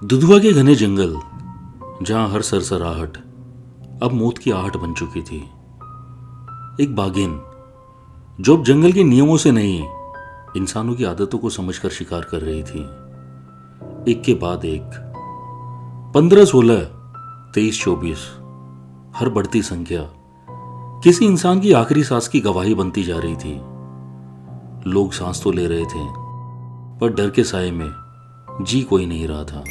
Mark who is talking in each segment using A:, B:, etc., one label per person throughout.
A: दुधवा के घने जंगल, जहां हर सरसराहट अब मौत की आहट बन चुकी थी। एक बाघिन जो अब जंगल के नियमों से नहीं, इंसानों की आदतों को समझकर शिकार कर रही थी। एक के बाद एक, 15, 16, 23, 24, हर बढ़ती संख्या किसी इंसान की आखिरी सांस की गवाही बनती जा रही थी। लोग सांस तो ले रहे थे, पर डर के साए में जी कोई नहीं रहा था।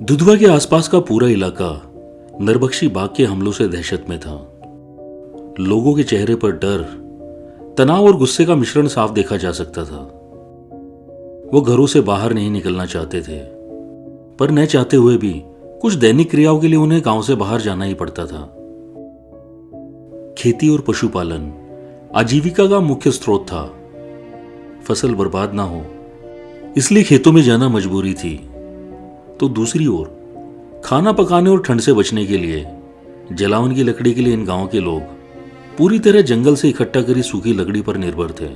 A: दुधवा के आसपास का पूरा इलाका नरभक्षी बाघ के हमलों से दहशत में था। लोगों के चेहरे पर डर, तनाव और गुस्से का मिश्रण साफ देखा जा सकता था। वो घरों से बाहर नहीं निकलना चाहते थे, पर न चाहते हुए भी कुछ दैनिक क्रियाओं के लिए उन्हें गांव से बाहर जाना ही पड़ता था। खेती और पशुपालन आजीविका का मुख्य स्रोत था। फसल बर्बाद ना हो, इसलिए खेतों में जाना मजबूरी थी। तो दूसरी ओर खाना पकाने और ठंड से बचने के लिए जलावन की लकड़ी के लिए इन गांवों के लोग पूरी तरह जंगल से इकट्ठा करी सूखी लकड़ी पर निर्भर थे।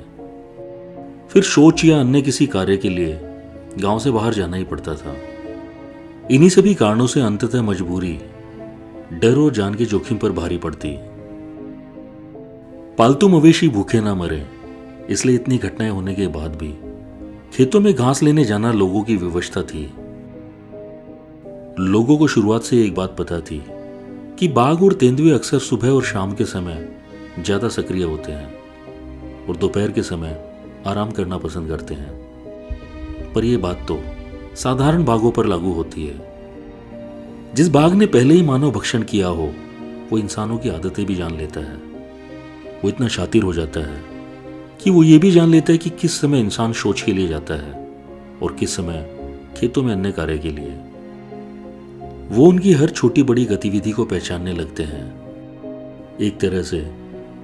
A: फिर शौच या अन्य किसी कार्य के लिए गांव से बाहर जाना ही पड़ता था। इन्हीं सभी कारणों से अंततः मजबूरी डर और जान के जोखिम पर भारी पड़ती। पालतू मवेशी भूखे ना मरे, इसलिए इतनी घटनाएं होने के बाद भी खेतों में घास लेने जाना लोगों की विवशता थी। लोगों को शुरुआत से एक बात पता थी कि बाघ और तेंदुए अक्सर सुबह और शाम के समय ज्यादा सक्रिय होते हैं और दोपहर के समय आराम करना पसंद करते हैं। पर यह बात तो साधारण बाघों पर लागू होती है। जिस बाघ ने पहले ही मानव भक्षण किया हो, वो इंसानों की आदतें भी जान लेता है। वो इतना शातिर हो जाता है कि वो ये भी जान लेता है कि किस समय इंसान शौच के लिए जाता है और किस समय खेतों में अन्य कार्य के लिए। वो उनकी हर छोटी बड़ी गतिविधि को पहचानने लगते हैं। एक तरह से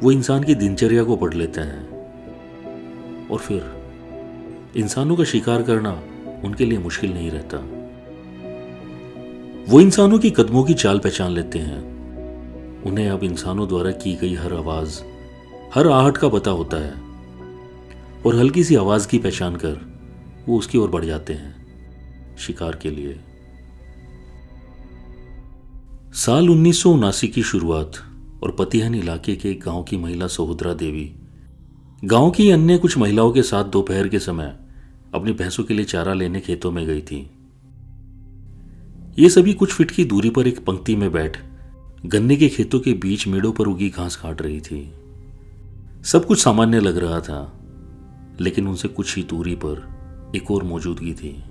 A: वो इंसान की दिनचर्या को पढ़ लेते हैं और फिर इंसानों का शिकार करना उनके लिए मुश्किल नहीं रहता। वो इंसानों की कदमों की चाल पहचान लेते हैं। उन्हें अब इंसानों द्वारा की गई हर आवाज, हर आहट का पता होता है और हल्की सी आवाज की पहचान कर वो उसकी ओर बढ़ जाते हैं शिकार के लिए। साल 1979 की शुरुआत और पतिहन इलाके के एक गांव की महिला सोहद्रा देवी गांव की अन्य कुछ महिलाओं के साथ दोपहर के समय अपनी भैंसों के लिए चारा लेने खेतों में गई थी। ये सभी कुछ फीट की दूरी पर एक पंक्ति में बैठ गन्ने के खेतों के बीच मेड़ों पर उगी घास काट रही थी। सब कुछ सामान्य लग रहा था, लेकिन उनसे कुछ ही दूरी पर एक और मौजूदगी थी,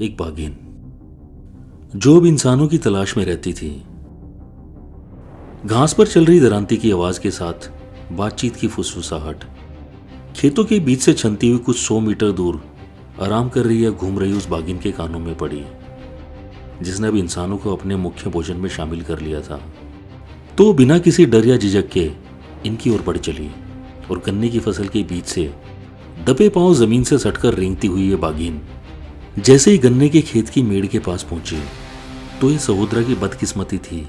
A: एक बाघिन जो अब इंसानों की तलाश में रहती थी। घास पर चल रही दरांती की आवाज के साथ बातचीत की फुसफुसाहट खेतों के बीच से छनती हुई कुछ 100 मीटर दूर आराम कर रही या घूम रही उस बाघिन के कानों में पड़ी, जिसने अब इंसानों को अपने मुख्य भोजन में शामिल कर लिया था। तो बिना किसी डर या झिझक के इनकी ओर बढ़ चली और गन्ने की फसल के बीच से दबे पांव जमीन से सटकर रेंगती हुई ये बाघिन जैसे ही गन्ने के खेत की मेड़ के पास पहुंची, तो ये सहोदरा की बदकिस्मती थी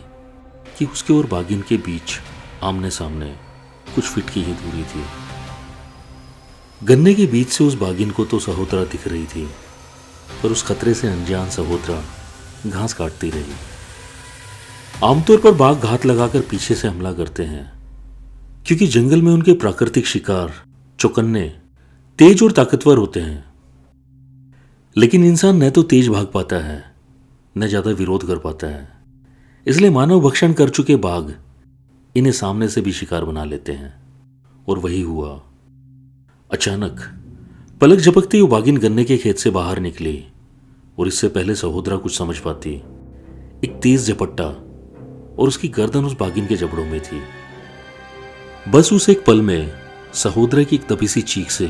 A: कि उसके और बाघिन के बीच आमने सामने कुछ फीट की ही दूरी थी। गन्ने के बीच से उस बाघिन को तो सहोदरा दिख रही थी, पर उस खतरे से अनजान सहोदरा घास काटती रही। आमतौर पर बाघ घात लगाकर पीछे से हमला करते हैं, क्योंकि जंगल में उनके प्राकृतिक शिकार चौकन्ने, तेज और ताकतवर होते हैं। लेकिन इंसान न तो तेज भाग पाता है, न ज्यादा विरोध कर पाता है। इसलिए मानव भक्षण कर चुके बाघ इन्हें सामने से भी शिकार बना लेते हैं। और वही हुआ। अचानक पलक झपकती वो बाघिन गन्ने के खेत से बाहर निकली और इससे पहले सहोदरा कुछ समझ पाती, एक तेज झपट्टा और उसकी गर्दन उस बाघिन के जबड़ों में थी। बस उस एक पल में सहोदरा की एक दबी सी चीख से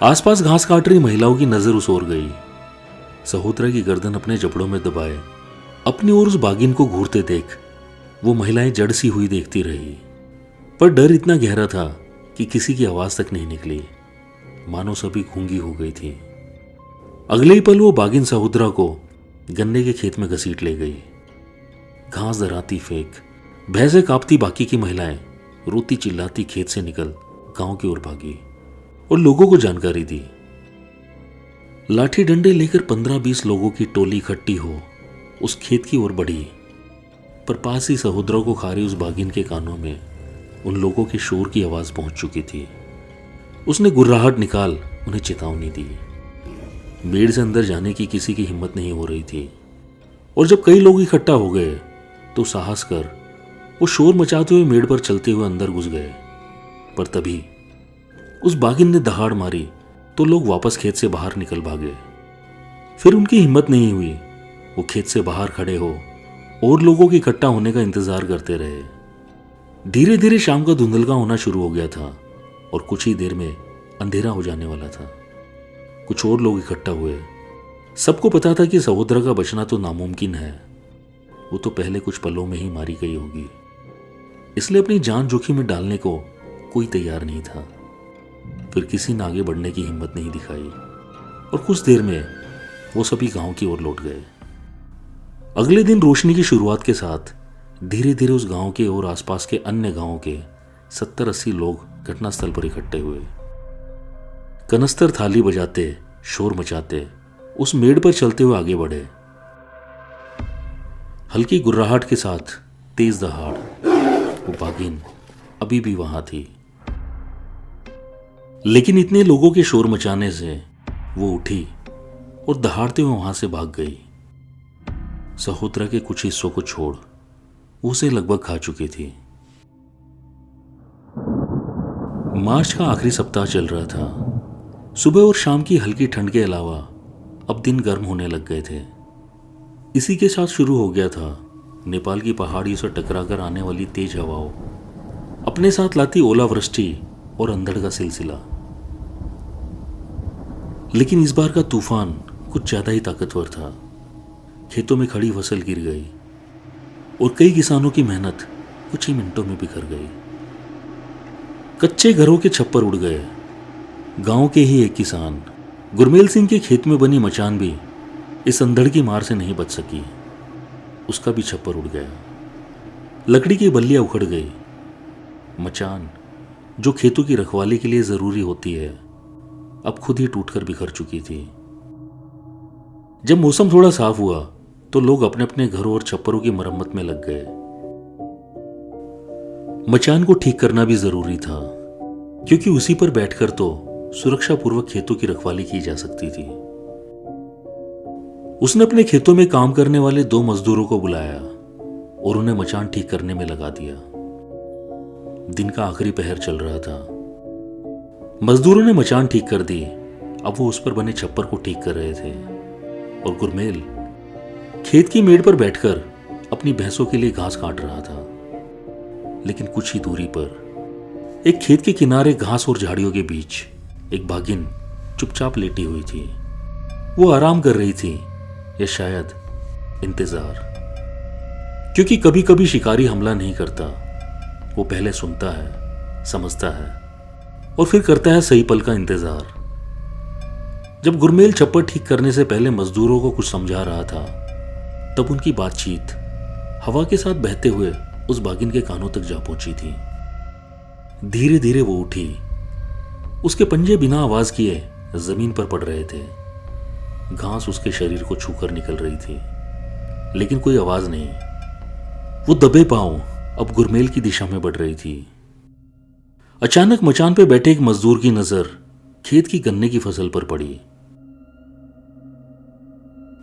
A: आसपास घास काट रही महिलाओं की नजर उस ओर गई। सहोदरा की गर्दन अपने जबड़ों में दबाए अपनी ओर उस बाघिन को घूरते देख वो महिलाएं जड़ सी हुई देखती रही। पर डर इतना गहरा था कि किसी की आवाज तक नहीं निकली, मानो सभी गूंगी हो गई थी। अगले ही पल वो बागिन सहोदरा को गन्ने के खेत में घसीट ले गई। घास दराती फेंक, भैंसे कांपती बाकी की महिलाएं रोती चिल्लाती खेत से निकल गांव की ओर भागी और लोगों को जानकारी दी। लाठी डंडे लेकर 15-20 लोगों की टोली इकट्ठी हो उस खेत की ओर बढ़ी, पर पास ही सहोदरा को खा रही उस बागिन के कानों में उन लोगों के शोर की आवाज पहुंच चुकी थी। उसने गुर्राहट निकाल उन्हें चेतावनी दी। मेड़ से अंदर जाने की किसी की हिम्मत नहीं हो रही थी, और जब कई लोग इकट्ठा हो गए तो साहस कर वो शोर मचाते हुए मेड़ पर चलते हुए अंदर घुस गए। पर तभी उस बागिन ने दहाड़ मारी तो लोग वापस खेत से बाहर निकल भागे। फिर उनकी हिम्मत नहीं हुई, वो खेत से बाहर खड़े हो और लोगों के इकट्ठा होने का इंतजार करते रहे। धीरे धीरे शाम का धुंधलका होना शुरू हो गया था और कुछ ही देर में अंधेरा हो जाने वाला था। कुछ और लोग इकट्ठा हुए। सबको पता था कि सहोदरा का बचना तो नामुमकिन है, वो तो पहले कुछ पलों में ही मारी गई होगी, इसलिए अपनी जान जोखिम में डालने को कोई तैयार नहीं था। फिर किसी ने आगे बढ़ने की हिम्मत नहीं दिखाई और कुछ देर में वो सभी गांव की ओर लौट गए। अगले दिन रोशनी की शुरुआत के साथ धीरे धीरे उस गांव के और आसपास के अन्य गांवों के 70-80 लोग घटनास्थल पर इकट्ठे हुए। कनस्तर थाली बजाते, शोर मचाते उस मेड़ पर चलते हुए आगे बढ़े। हल्की गुर्राहट के साथ तेज दहाड़, वो बागिन अभी भी वहां थी। लेकिन इतने लोगों के शोर मचाने से वो उठी और दहाड़ते हुए वहां से भाग गई। सहोदरा के कुछ हिस्सों को छोड़ वो उसे लगभग खा चुकी थी। मार्च का आखिरी सप्ताह चल रहा था। सुबह और शाम की हल्की ठंड के अलावा अब दिन गर्म होने लग गए थे। इसी के साथ शुरू हो गया था नेपाल की पहाड़ियों से टकराकर आने वाली तेज हवाओं, अपने साथ लाती ओलावृष्टि और अंधड़ का सिलसिला। लेकिन इस बार का तूफान कुछ ज्यादा ही ताकतवर था। खेतों में खड़ी फसल गिर गई और कई किसानों की मेहनत कुछ ही मिनटों में बिखर गई। कच्चे घरों के छप्पर उड़ गए। गांव के ही एक किसान गुरमेल सिंह के खेत में बनी मचान भी इस अंधड़ की मार से नहीं बच सकी। उसका भी छप्पर उड़ गया। लकड़ी की बल्लियां उखड़ गई। मचान जो खेतों की रखवाली के लिए जरूरी होती है, अब खुद ही टूटकर बिखर चुकी थी। जब मौसम थोड़ा साफ हुआ तो लोग अपने अपने घरों और छप्परों की मरम्मत में लग गए। मचान को ठीक करना भी जरूरी था, क्योंकि उसी पर बैठकर तो सुरक्षा पूर्वक खेतों की रखवाली की जा सकती थी। उसने अपने खेतों में काम करने वाले 2 मजदूरों को बुलाया और उन्हें मचान ठीक करने में लगा दिया। दिन का आखिरी पहर चल रहा था। मजदूरों ने मचान ठीक कर दी। अब वो उस पर बने छप्पर को ठीक कर रहे थे और गुरमेल खेत की मेड़ पर बैठकर अपनी भैंसों के लिए घास काट रहा था। लेकिन कुछ ही दूरी पर एक खेत के किनारे घास और झाड़ियों के बीच एक बागिन चुपचाप लेटी हुई थी। वो आराम कर रही थी, या शायद इंतजार, क्योंकि कभी कभी शिकारी हमला नहीं करता, वो पहले सुनता है, समझता है और फिर करता है सही पल का इंतजार। जब गुरमेल छप्पर ठीक करने से पहले मजदूरों को कुछ समझा रहा था, तब उनकी बातचीत हवा के साथ बहते हुए उस बागिन के कानों तक जा पहुंची थी। धीरे धीरे वो उठी। उसके पंजे बिना आवाज किए जमीन पर पड़ रहे थे। घास उसके शरीर को छूकर निकल रही थी, लेकिन कोई आवाज नहीं। वो दबे पांव अब गुरमेल की दिशा में बढ़ रही थी। अचानक मचान पे बैठे एक मजदूर की नजर खेत की गन्ने की फसल पर पड़ी।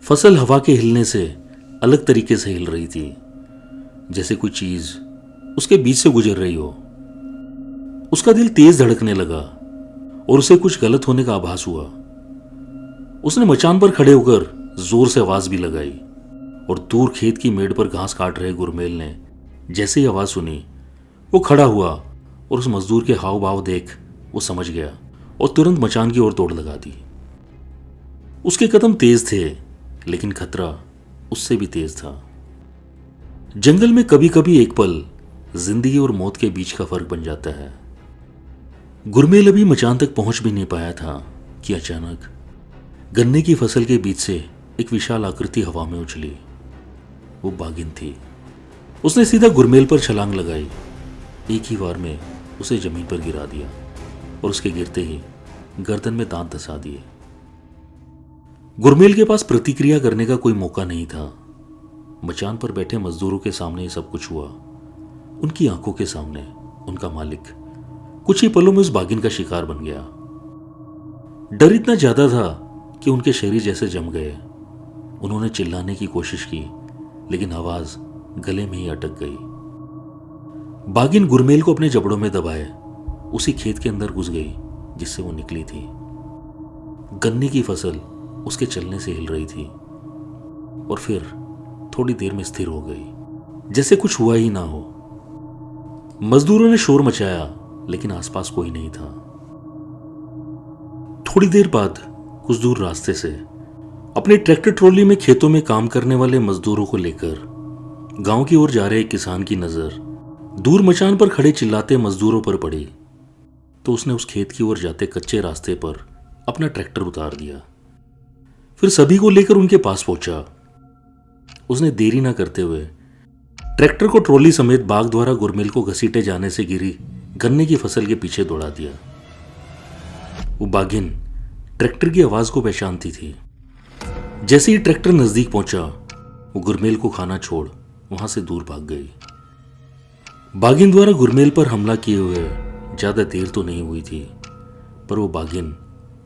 A: फसल हवा के हिलने से अलग तरीके से हिल रही थी, जैसे कोई चीज उसके बीच से गुजर रही हो। उसका दिल तेज धड़कने लगा और उसे कुछ गलत होने का आभास हुआ। उसने मचान पर खड़े होकर जोर से आवाज भी लगाई और दूर खेत की मेड़ पर घास काट रहे गुरमेल ने जैसे ही आवाज सुनी, वो खड़ा हुआ और उस मजदूर के हाव भाव देख वो समझ गया और तुरंत मचान की ओर दौड़ लगा दी। उसके कदम तेज थे, लेकिन खतरा उससे भी तेज था। जंगल में कभी कभी एक पल जिंदगी और मौत के बीच का फर्क बन जाता है। गुरमेल अभी मचान तक पहुंच भी नहीं पाया था कि अचानक गन्ने की फसल के बीच से एक विशाल आकृति हवा में उछली। वो बागिन थी। उसने सीधा गुरमेल पर छलांग लगाई, एक ही वार में उसे जमीन पर गिरा दिया और उसके गिरते ही गर्दन में दांत धंसा दिए। गुरमेल के पास प्रतिक्रिया करने का कोई मौका नहीं था। मचान पर बैठे मजदूरों के सामने ये सब कुछ हुआ। उनकी आंखों के सामने उनका मालिक कुछ ही पलों में उस बागिन का शिकार बन गया। डर इतना ज्यादा था कि उनके शरीर जैसे जम गए। उन्होंने चिल्लाने की कोशिश की, लेकिन आवाज गले में ही अटक गई। बागिन गुरमेल को अपने जबड़ों में दबाए उसी खेत के अंदर घुस गई जिससे वो निकली थी। गन्ने की फसल उसके चलने से हिल रही थी और फिर थोड़ी देर में स्थिर हो गई, जैसे कुछ हुआ ही ना हो। मजदूरों ने शोर मचाया, लेकिन आसपास कोई नहीं था। थोड़ी देर बाद कुछ दूर रास्ते से अपने ट्रैक्टर ट्रॉली में खेतों में काम करने वाले मजदूरों को लेकर गांव की ओर जा रहे एक किसान की नजर दूर मचान पर खड़े चिल्लाते मजदूरों पर पड़ी, तो उसने उस खेत की ओर जाते कच्चे रास्ते पर अपना ट्रैक्टर उतार दिया। फिर सभी को लेकर उनके पास पहुंचा। उसने देरी ना करते हुए ट्रैक्टर को ट्रॉली समेत बाग द्वारा गुरमेल को घसीटे जाने से गिरी गन्ने की फसल के पीछे दौड़ा दिया। वो बागिन ट्रैक्टर की आवाज को पहचानती थी। जैसे ही ट्रैक्टर नजदीक पहुंचा, वो गुरमेल को खाना छोड़ वहां से दूर भाग गई। बागिन द्वारा गुरमेल पर हमला किए हुए ज्यादा देर तो नहीं हुई थी, पर वो बागिन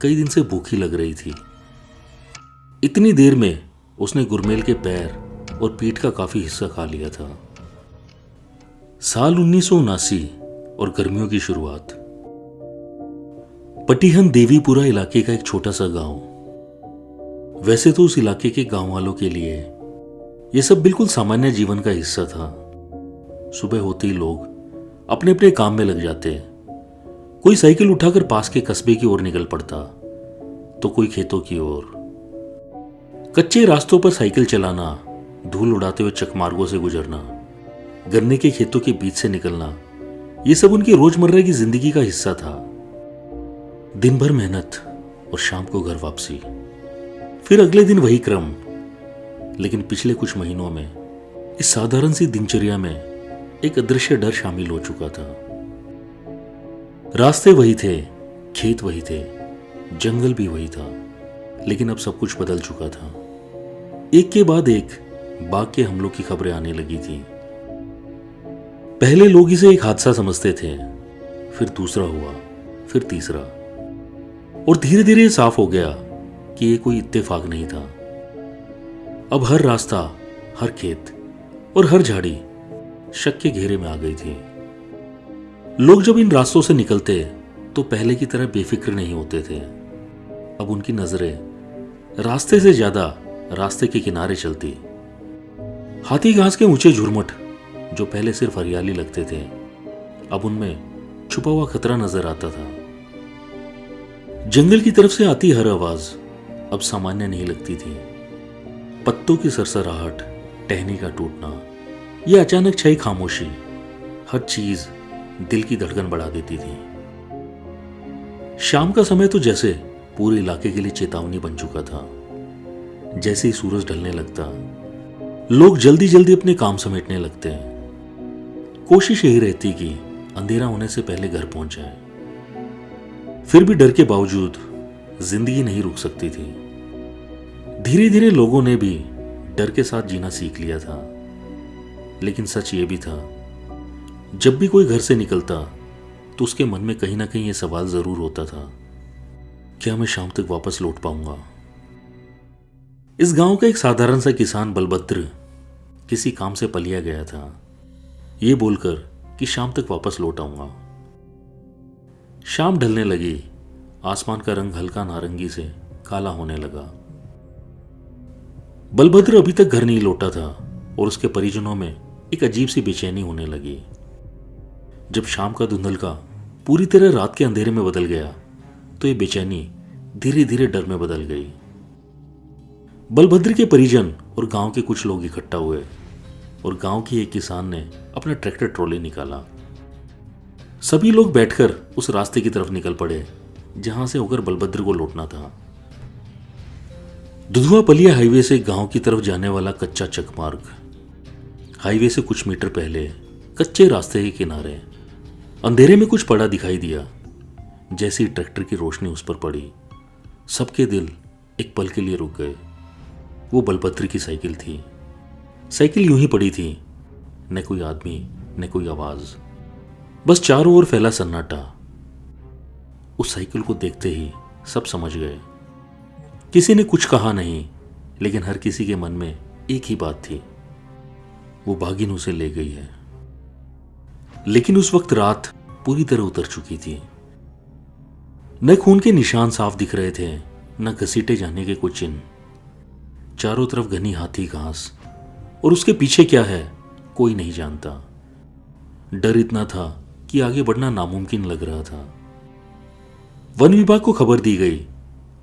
A: कई दिन से भूखी लग रही थी। इतनी देर में उसने गुरमेल के पैर और पीठ का काफी हिस्सा खा लिया था। साल 1979 और गर्मियों की शुरुआत। पटिहन देवीपुरा इलाके का एक छोटा सा गांव। वैसे तो उस इलाके के गांव वालों के लिए यह सब बिल्कुल सामान्य जीवन का हिस्सा था। सुबह होते ही लोग अपने अपने काम में लग जाते। कोई साइकिल उठाकर पास के कस्बे की ओर निकल पड़ता, तो कोई खेतों की ओर। कच्चे रास्तों पर साइकिल चलाना, धूल उड़ाते हुए चकमार्गों से गुजरना, गन्ने के खेतों के बीच से निकलना, ये सब उनकी रोजमर्रा की जिंदगी का हिस्सा था। दिन भर मेहनत और शाम को घर वापसी, फिर अगले दिन वही क्रम। लेकिन पिछले कुछ महीनों में इस साधारण सी दिनचर्या में एक अदृश्य डर शामिल हो चुका था। रास्ते वही थे, खेत वही थे, जंगल भी वही था, लेकिन अब सब कुछ बदल चुका था। एक के बाद एक बाघ के हमलों की खबरें आने लगी थी। पहले लोग इसे एक हादसा समझते थे, फिर दूसरा हुआ, फिर तीसरा, और धीरे धीरे साफ हो गया कि ये कोई इत्तेफाक नहीं था। अब हर रास्ता, हर खेत और हर झाड़ी शक के घेरे में आ गई थी। लोग जब इन रास्तों से निकलते तो पहले की तरह बेफिक्र नहीं होते थे। अब उनकी नजरें रास्ते से ज्यादा रास्ते के किनारे चलती। हाथी घास के ऊंचे झुरमुट जो पहले सिर्फ हरियाली लगते थे, अब उनमें छुपा हुआ खतरा नजर आता था। जंगल की तरफ से आती हर आवाज अब सामान्य नहीं लगती थी। पत्तों की सरसराहट, टहनी का टूटना, यह अचानक छाई खामोशी, हर चीज दिल की धड़कन बढ़ा देती थी। शाम का समय तो जैसे पूरे इलाके के लिए चेतावनी बन चुका था। जैसे ही सूरज ढलने लगता, लोग जल्दी जल्दी अपने काम समेटने लगते हैं। कोशिश यही रहती कि अंधेरा होने से पहले घर पहुंच जाए। फिर भी डर के बावजूद जिंदगी नहीं रुक सकती थी। धीरे धीरे लोगों ने भी डर के साथ जीना सीख लिया था। लेकिन सच ये भी था, जब भी कोई घर से निकलता तो उसके मन में कहीं ना कहीं यह सवाल जरूर होता था, क्या मैं शाम तक वापस लौट पाऊंगा। इस गांव का एक साधारण सा किसान बलभद्र किसी काम से पलिया गया था, ये बोलकर कि शाम तक वापस लौट आऊंगा। शाम ढलने लगी, आसमान का रंग हल्का नारंगी से काला होने लगा। बलभद्र अभी तक घर नहीं लौटा था और उसके परिजनों में एक अजीब सी बेचैनी होने लगी। जब शाम का धुंधलका पूरी तरह रात के अंधेरे में बदल गया तो ये बेचैनी धीरे धीरे डर में बदल गई। बलभद्र के परिजन और गांव के कुछ लोग इकट्ठा हुए और गांव की एक किसान ने अपना ट्रैक्टर ट्रॉली निकाला। सभी लोग बैठकर उस रास्ते की तरफ निकल पड़े जहां से होकर बलभद्र को लौटना था। दुधवा पलिया हाईवे से गांव की तरफ जाने वाला कच्चा चकमार्ग। हाईवे से कुछ मीटर पहले कच्चे रास्ते के किनारे अंधेरे में कुछ पड़ा दिखाई दिया। जैसे ही ट्रैक्टर की रोशनी उस पर पड़ी, सबके दिल एक पल के लिए रुक गए। वो बलभद्र की साइकिल थी। साइकिल यूं ही पड़ी थी, न कोई आदमी न कोई आवाज, बस चारों ओर फैला सन्नाटा। उस साइकिल को देखते ही सब समझ गए। किसी ने कुछ कहा नहीं, लेकिन हर किसी के मन में एक ही बात थी, वो भागिन उसे ले गई है। लेकिन उस वक्त रात पूरी तरह उतर चुकी थी। न खून के निशान साफ दिख रहे थे, न घसीटे जाने के कुछ चिन्ह। चारों तरफ घनी हाथी घास, और उसके पीछे क्या है कोई नहीं जानता। डर इतना था कि आगे बढ़ना नामुमकिन लग रहा था। वन विभाग को खबर दी गई,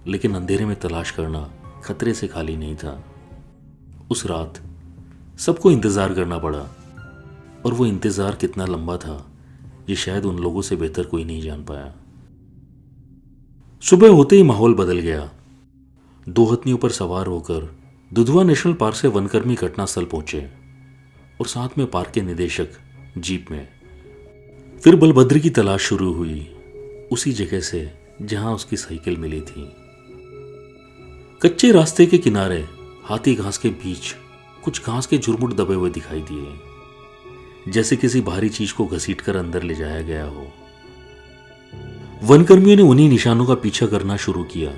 A: लेकिन अंधेरे में तलाश करना खतरे से खाली नहीं था। उस रात सबको इंतजार करना पड़ा, और वो इंतजार कितना लंबा था ये शायद उन लोगों से बेहतर कोई नहीं जान पाया। सुबह होते ही माहौल बदल गया। 2 हथनियों पर सवार होकर दुधवा नेशनल पार्क से वनकर्मी घटनास्थल पहुंचे, और साथ में पार्क के निदेशक जीप में। फिर बलभद्र की तलाश शुरू हुई, उसी जगह से जहां उसकी साइकिल मिली थी। कच्चे रास्ते के किनारे हाथी घास के बीच कुछ घास के झुरमुट दबे हुए दिखाई दिए, जैसे किसी भारी चीज को घसीटकर अंदर ले जाया गया हो। वनकर्मियों ने उन्हीं निशानों का पीछा करना शुरू किया,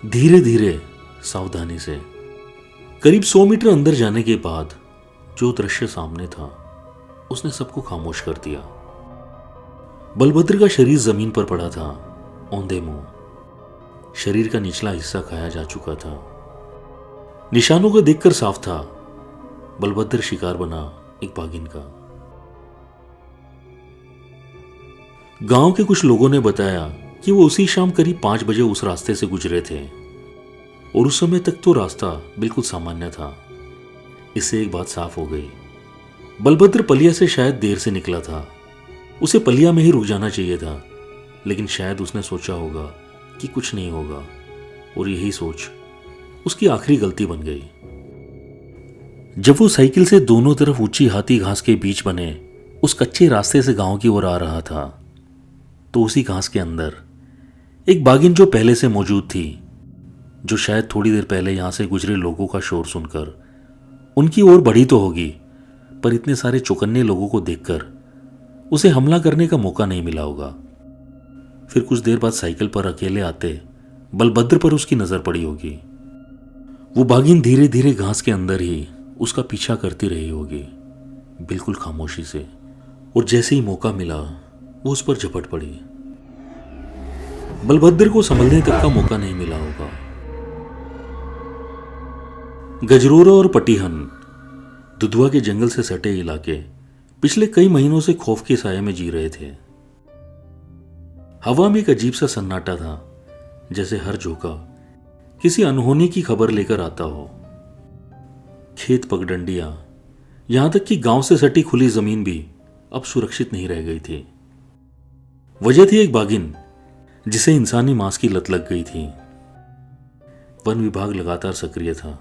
A: धीरे धीरे सावधानी से। करीब 100 मीटर अंदर जाने के बाद जो दृश्य सामने था उसने सबको खामोश कर दिया। बलभद्र का शरीर जमीन पर पड़ा था, औंधे मुंह। शरीर का निचला हिस्सा खाया जा चुका था। निशानों को देखकर साफ था, बलभद्र शिकार बना एक बाघिन का। गांव के कुछ लोगों ने बताया कि वो उसी शाम करीब 5 बजे उस रास्ते से गुजरे थे, और उस समय तक तो रास्ता बिल्कुल सामान्य था। इससे एक बात साफ हो गई, बलभद्र पलिया से शायद देर से निकला था। उसे पलिया में ही रुक जाना चाहिए था, लेकिन शायद उसने सोचा होगा कि कुछ नहीं होगा, और यही सोच उसकी आखिरी गलती बन गई। जब वो साइकिल से दोनों तरफ ऊंची हाथी घास के बीच बने उस कच्चे रास्ते से गांव की ओर आ रहा था, तो उसी घास के अंदर एक बाघिन जो पहले से मौजूद थी, जो शायद थोड़ी देर पहले यहां से गुजरे लोगों का शोर सुनकर उनकी ओर बढ़ी तो होगी, पर इतने सारे चौकन्ने लोगों को देखकर उसे हमला करने का मौका नहीं मिला होगा। फिर कुछ देर बाद साइकिल पर अकेले आते बलभद्र पर उसकी नजर पड़ी होगी। वो बाघिन धीरे धीरे घास के अंदर ही उसका पीछा करती रही होगी, बिल्कुल खामोशी से, और जैसे ही मौका मिला वो उस पर झपट पड़ी। बलभद्र को संभलने तक का मौका नहीं मिला होगा। गजरोरा और पटिहन, दुधवा के जंगल से सटे इलाके, पिछले कई महीनों से खौफ के साये में जी रहे थे। हवा में एक अजीब सा सन्नाटा था, जैसे हर झोंका किसी अनहोनी की खबर लेकर आता हो। खेत पगडंडियां, यहां तक कि गांव से सटी खुली जमीन भी अब सुरक्षित नहीं रह गई थी। वजह थी एक बाघिन जिसे इंसानी मांस की लत लग गई थी। वन विभाग लगातार सक्रिय था।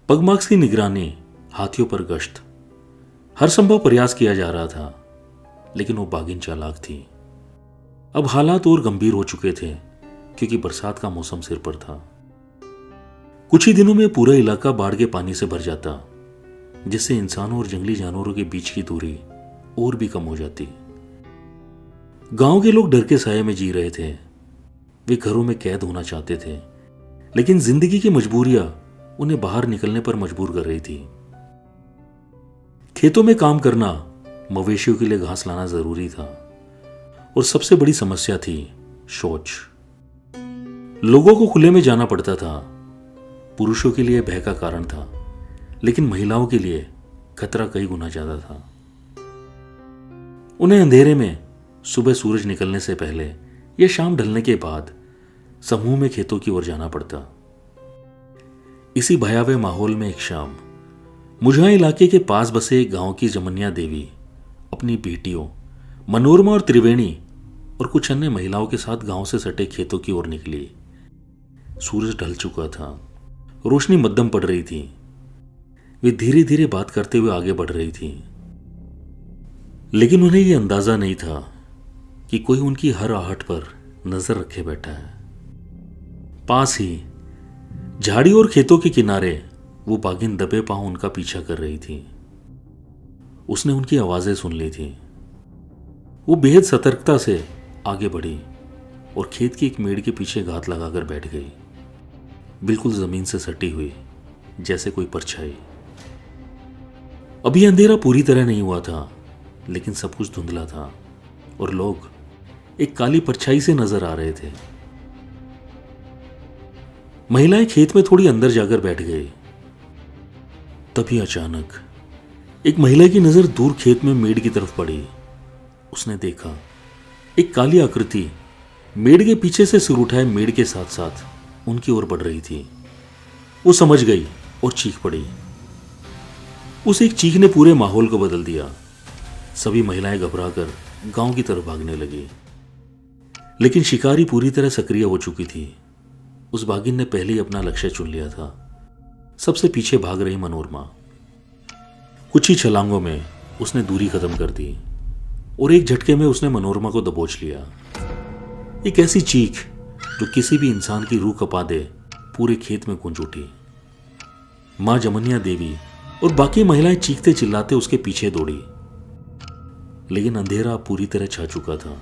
A: पगमार्क्स की निगरानी, हाथियों पर गश्त, हर संभव प्रयास किया जा रहा था, लेकिन वो बाघिन चालाक थी। अब हालात और गंभीर हो चुके थे, क्योंकि बरसात का मौसम सिर पर था। कुछ ही दिनों में पूरा इलाका बाढ़ के पानी से भर जाता, जिससे इंसानों और जंगली जानवरों के बीच की दूरी और भी कम हो जाती। गांव के लोग डर के साये में जी रहे थे। वे घरों में कैद होना चाहते थे, लेकिन जिंदगी की मजबूरियां उन्हें बाहर निकलने पर मजबूर कर रही थी। खेतों में काम करना, मवेशियों के लिए घास लाना जरूरी था, और सबसे बड़ी समस्या थी शौच। लोगों को खुले में जाना पड़ता था। पुरुषों के लिए भय का कारण था, लेकिन महिलाओं के लिए खतरा कई गुना ज्यादा था। उन्हें अंधेरे में, सुबह सूरज निकलने से पहले या शाम ढलने के बाद समूह में खेतों की ओर जाना पड़ता। इसी भयावह माहौल में एक शाम मुझा इलाके के पास बसे एक गांव की जमनिया देवी अपनी बेटियों मनोरमा और त्रिवेणी और कुछ अन्य महिलाओं के साथ गांव से सटे खेतों की ओर निकली। सूरज ढल चुका था, रोशनी मध्यम पड़ रही थी। वे धीरे धीरे बात करते हुए आगे बढ़ रही थी, लेकिन उन्हें यह अंदाजा नहीं था कि कोई उनकी हर आहट पर नजर रखे बैठा है। पास ही झाड़ी और खेतों के किनारे वो बागिन दबे पांव उनका पीछा कर रही थी। उसने उनकी आवाजें सुन ली थी। वो बेहद सतर्कता से आगे बढ़ी और खेत की एक मेड़ के पीछे घात लगाकर बैठ गई, बिल्कुल जमीन से सटी हुई, जैसे कोई परछाई। अभी अंधेरा पूरी तरह नहीं हुआ था, लेकिन सब कुछ धुंधला था और लोग एक काली परछाई से नजर आ रहे थे। महिलाएं खेत में थोड़ी अंदर जाकर बैठ गई। तभी अचानक एक महिला की नजर दूर खेत में मेड़ की तरफ पड़ी। उसने देखा एक काली आकृति मेड़ के पीछे से सिर उठाए मेड़ के साथ साथ उनकी ओर बढ़ रही थी। वो समझ गई और चीख पड़ी। उस एक चीख ने पूरे माहौल को बदल दिया। सभी महिलाएं घबराकर गांव की तरफ भागने लगी, लेकिन शिकारी पूरी तरह सक्रिय हो चुकी थी। उस बागिन ने पहले ही अपना लक्ष्य चुन लिया था। सबसे पीछे भाग रही मनोरमा। कुछ ही छलांगों में उसने दूरी खत्म कर दी और एक झटके में उसने मनोरमा को दबोच लिया। एक ऐसी चीख जो किसी भी इंसान की रूह कपा दे पूरे खेत में गूंज उठी। मां जमनिया देवी और बाकी महिलाएं चीखते चिल्लाते उसके पीछे दौड़ी, लेकिन अंधेरा पूरी तरह छा चुका था।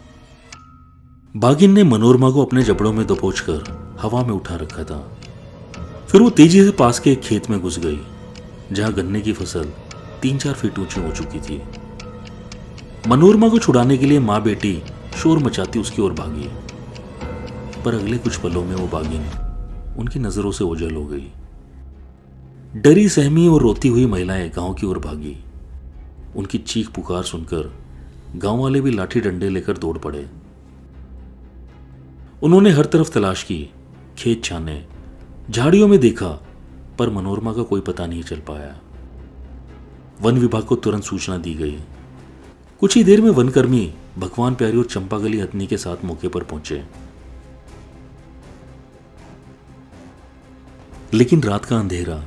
A: बागिन ने मनोरमा को अपने जबड़ों में दबोचकर हवा में उठा रखा था। फिर वो तेजी से पास के एक खेत में घुस गई, जहां गन्ने की फसल 3-4 फीट ऊंची हो चुकी थी। मनोरमा को छुड़ाने के लिए मां बेटी शोर मचाती उसकी ओर भागी, पर अगले कुछ पलों में वो बागिन उनकी नजरों से ओझल हो गई। डरी सहमी और रोती हुई महिलाएं गांव की ओर भागी। उनकी चीख पुकार सुनकर गांव वाले भी लाठी डंडे लेकर दौड़ पड़े। उन्होंने हर तरफ तलाश की, खेत छाने, झाड़ियों में देखा, पर मनोरमा का कोई पता नहीं चल पाया। वन विभाग को तुरंत सूचना दी गई। कुछ ही देर में वनकर्मी भगवान प्यारी और चंपागली हथनी के साथ मौके पर पहुंचे। लेकिन रात का अंधेरा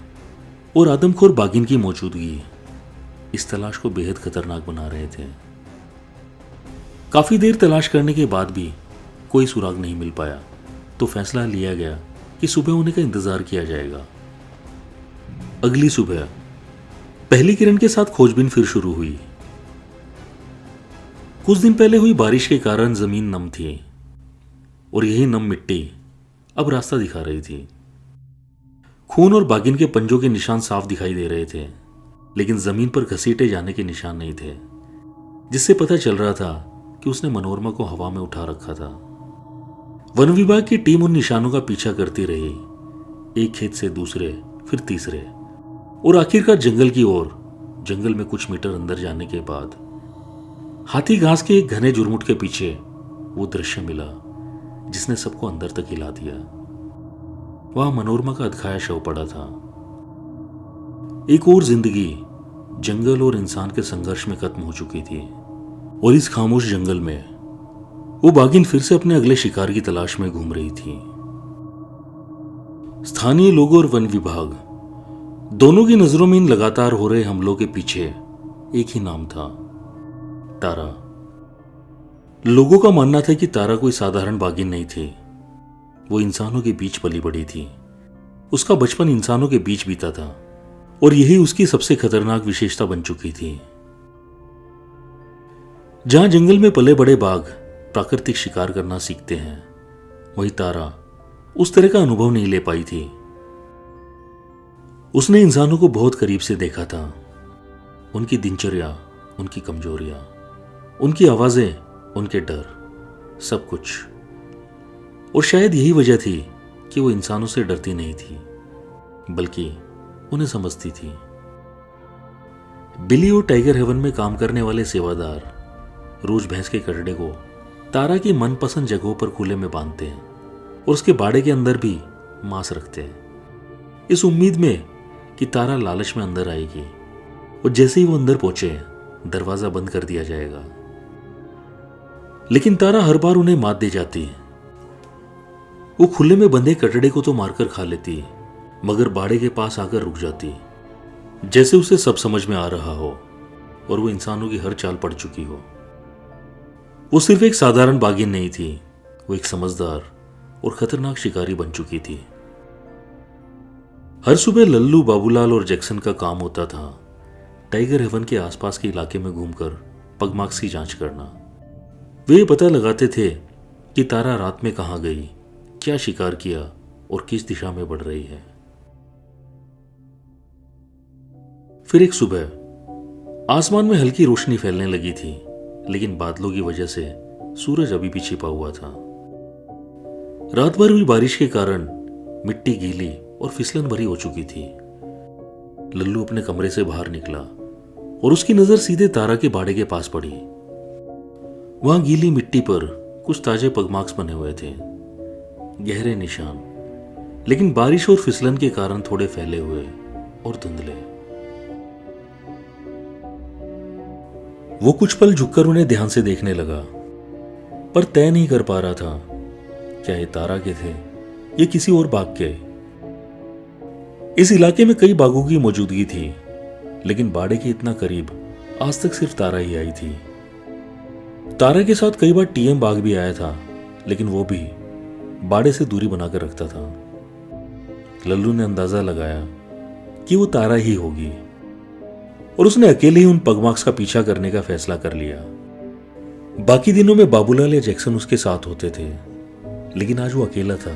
A: और आदमखोर बागिन की मौजूदगी इस तलाश को बेहद खतरनाक बना रहे थे। काफी देर तलाश करने के बाद भी कोई सुराग नहीं मिल पाया, तो फैसला लिया गया कि सुबह होने का इंतजार किया जाएगा। अगली सुबह पहली किरण के साथ खोजबीन फिर शुरू हुई। कुछ दिन पहले हुई बारिश के कारण जमीन नम थी और यही नम मिट्टी अब रास्ता दिखा रही थी। खून और बागिन के पंजों के निशान साफ दिखाई दे रहे थे, लेकिन जमीन पर घसीटे जाने के निशान नहीं थे, जिससे पता चल रहा था कि उसने मनोरमा को हवा में उठा रखा था। वन विभाग की टीम उन निशानों का पीछा करती रही, एक खेत से दूसरे, फिर तीसरे और आखिरकार जंगल की ओर। जंगल में कुछ मीटर अंदर जाने के बाद हाथी घास के एक घने झुरमुट के पीछे वो दृश्य मिला जिसने सबको अंदर तक हिला दिया। वहां मनोरमा का अधखाया शव पड़ा था। एक और जिंदगी जंगल और इंसान के संघर्ष में खत्म हो चुकी थी, और इस खामोश जंगल में वो बागिन फिर से अपने अगले शिकार की तलाश में घूम रही थी। स्थानीय लोगों और वन विभाग दोनों की नजरों में इन लगातार हो रहे हमलों के पीछे एक ही नाम था, तारा। लोगों का मानना था कि तारा कोई साधारण बागिन नहीं थी। वो इंसानों के बीच पली बड़ी थी। उसका बचपन इंसानों के बीच बीता था और यही उसकी सबसे खतरनाक विशेषता बन चुकी थी। जहां जंगल में पले बड़े बाघ प्राकृतिक शिकार करना सीखते हैं, वही तारा उस तरह का अनुभव नहीं ले पाई थी। उसने इंसानों को बहुत करीब से देखा था, उनकी दिनचर्या, उनकी कमजोरियां, उनकी आवाजें, उनके डर, सब कुछ। और शायद यही वजह थी कि वो इंसानों से डरती नहीं थी, बल्कि उन्हें समझती थी। बिली और टाइगर हेवन में काम करने वाले सेवादार रोज भैंस के कटड़े को तारा की मनपसंद जगहों पर खुले में बांधते हैं और उसके बाड़े के अंदर भी मांस रखते हैं, इस उम्मीद में कि तारा लालच में अंदर आएगी और जैसे ही वो अंदर पहुंचे दरवाजा बंद कर दिया जाएगा। लेकिन तारा हर बार उन्हें मात दे जाती। वो खुले में बंधे कटड़े को तो मारकर खा लेती, मगर बाड़े के पास आकर रुक जाती, जैसे उसे सब समझ में आ रहा हो और वो इंसानों की हर चाल पड़ चुकी हो। वो सिर्फ एक साधारण बाघिन नहीं थी, वो एक समझदार और खतरनाक शिकारी बन चुकी थी। हर सुबह लल्लू, बाबूलाल और जैक्सन का काम होता था टाइगर हेवन के आसपास के इलाके में घूमकर पगमार्क्स की जांच करना। वे ये पता लगाते थे कि तारा रात में कहां गई, क्या शिकार किया और किस दिशा में बढ़ रही है। फिर एक सुबह आसमान में हल्की रोशनी फैलने लगी थी, लेकिन बादलों की वजह से सूरज अभी भी छिपा हुआ था। रात भर हुई बारिश के कारण मिट्टी गीली और फिसलन भरी हो चुकी थी। लल्लू अपने कमरे से बाहर निकला और उसकी नजर सीधे तारा के बाड़े के पास पड़ी। वहां गीली मिट्टी पर कुछ ताजे पगमार्क्स बने हुए थे, गहरे निशान, लेकिन बारिश और फिसलन के कारण थोड़े फैले हुए और धुंधले। वो कुछ पल झुककर उन्हें ध्यान से देखने लगा, पर तय नहीं कर पा रहा था क्या ये तारा के थे या किसी और बाघ के। इस इलाके में कई बाघों की मौजूदगी थी, लेकिन बाड़े के इतना करीब आज तक सिर्फ तारा ही आई थी। तारा के साथ कई बार टीएम बाघ भी आया था, लेकिन वो भी बाड़े से दूरी बनाकर रखता था। लल्लू ने अंदाजा लगाया कि वो तारा ही होगी और उसने अकेले ही उन पगमार्क्स का पीछा करने का फैसला कर लिया। बाकी दिनों में बाबूलाल या जैक्सन उसके साथ होते थे, लेकिन आज वो अकेला था।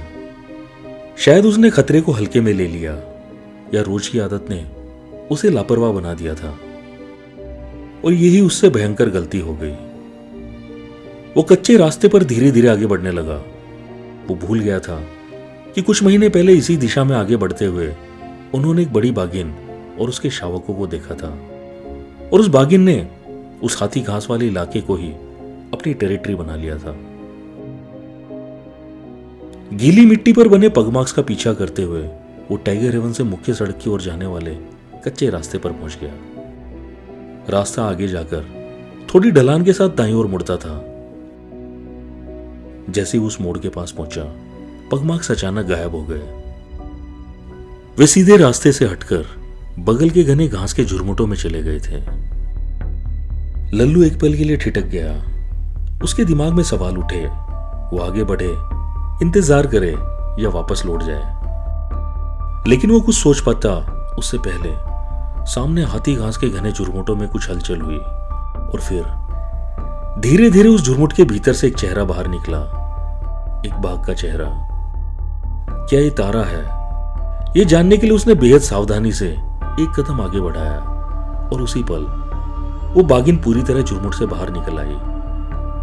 A: शायद उसने खतरे को हल्के में ले लिया, या रोज की आदत ने उसे लापरवाह बना दिया था, और यही उससे भयंकर गलती हो गई। वो कच्चे रास्ते पर धीरे धीरे आगे बढ़ने लगा। वो भूल गया था कि कुछ महीने पहले इसी दिशा में आगे बढ़ते हुए उन्होंने एक बड़ी बाघिन और उसके शावकों को देखा था, और उस बाघिन ने उस हाथी घास वाले इलाके को ही अपनी टेरिटरी बना लिया था। गीली मिट्टी पर बने पगमार्क्स का पीछा करते हुए वो टाइगर हेवन से मुख्य सड़क की ओर जाने वाले कच्चे रास्ते पर पहुंच गया। रास्ता आगे जाकर थोड़ी ढलान के साथ दाईं ओर मुड़ता था। जैसे ही उस मोड़ के पास पहुंचा, पगमार्क्स अचानक गायब हो गए। वे सीधे रास्ते से हटकर बगल के घने घास के झुरमुटों में चले गए थे। लल्लू एक पल के लिए ठिठक गया। उसके दिमाग में सवाल उठे, वो आगे बढ़े, इंतजार करे या वापस लौट जाए। लेकिन वो कुछ सोच पाता उससे पहले सामने हाथी घास के घने झुरमुटों में कुछ हलचल हुई, और फिर धीरे धीरे उस झुरमुट के भीतर से एक चेहरा बाहर निकला, एक बाघ का चेहरा। क्या ये तारा है? ये जानने के लिए उसने बेहद सावधानी से एक कदम आगे बढ़ाया, और उसी पल वो बाघिन पूरी तरह झुरमुट से बाहर निकल आई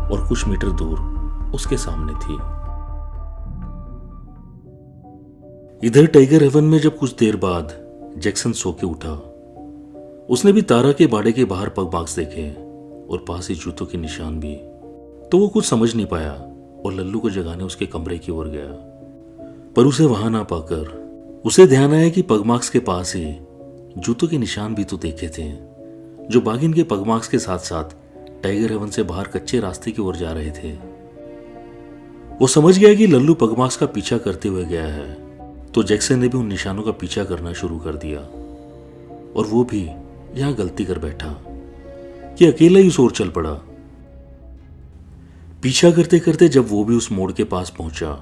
A: और कुछ मीटर दूर उसके सामने थी। इधर टाइगर हेवन में जब कुछ देर बाद जैक्सन सो के उठा, उसने भी तारा के बाड़े के बाहर पगमार्क्स देखे और पास ही जूतों के निशान भी। तो वो कुछ समझ नहीं पाया और लल्लू को जगाने उसके कमरे की ओर गया, पर उसे वहां ना पाकर उसे ध्यान आया कि पगमार्क्स के पास ही जूतों के निशान भी तो देखे थे, जो बाघिन के पगमार्क्स के साथ साथ टाइगर हेवन से बाहर कच्चे रास्ते की ओर जा रहे थे। वो समझ गया कि लल्लू पगमार्क्स का पीछा करते हुए गया है, तो जैक्सन ने भी उन निशानों का पीछा करना शुरू कर दिया, और वो भी यहां गलती कर बैठा कि अकेला ही उस ओर चल पड़ा। पीछा करते करते जब वो भी उस मोड़ के पास पहुंचा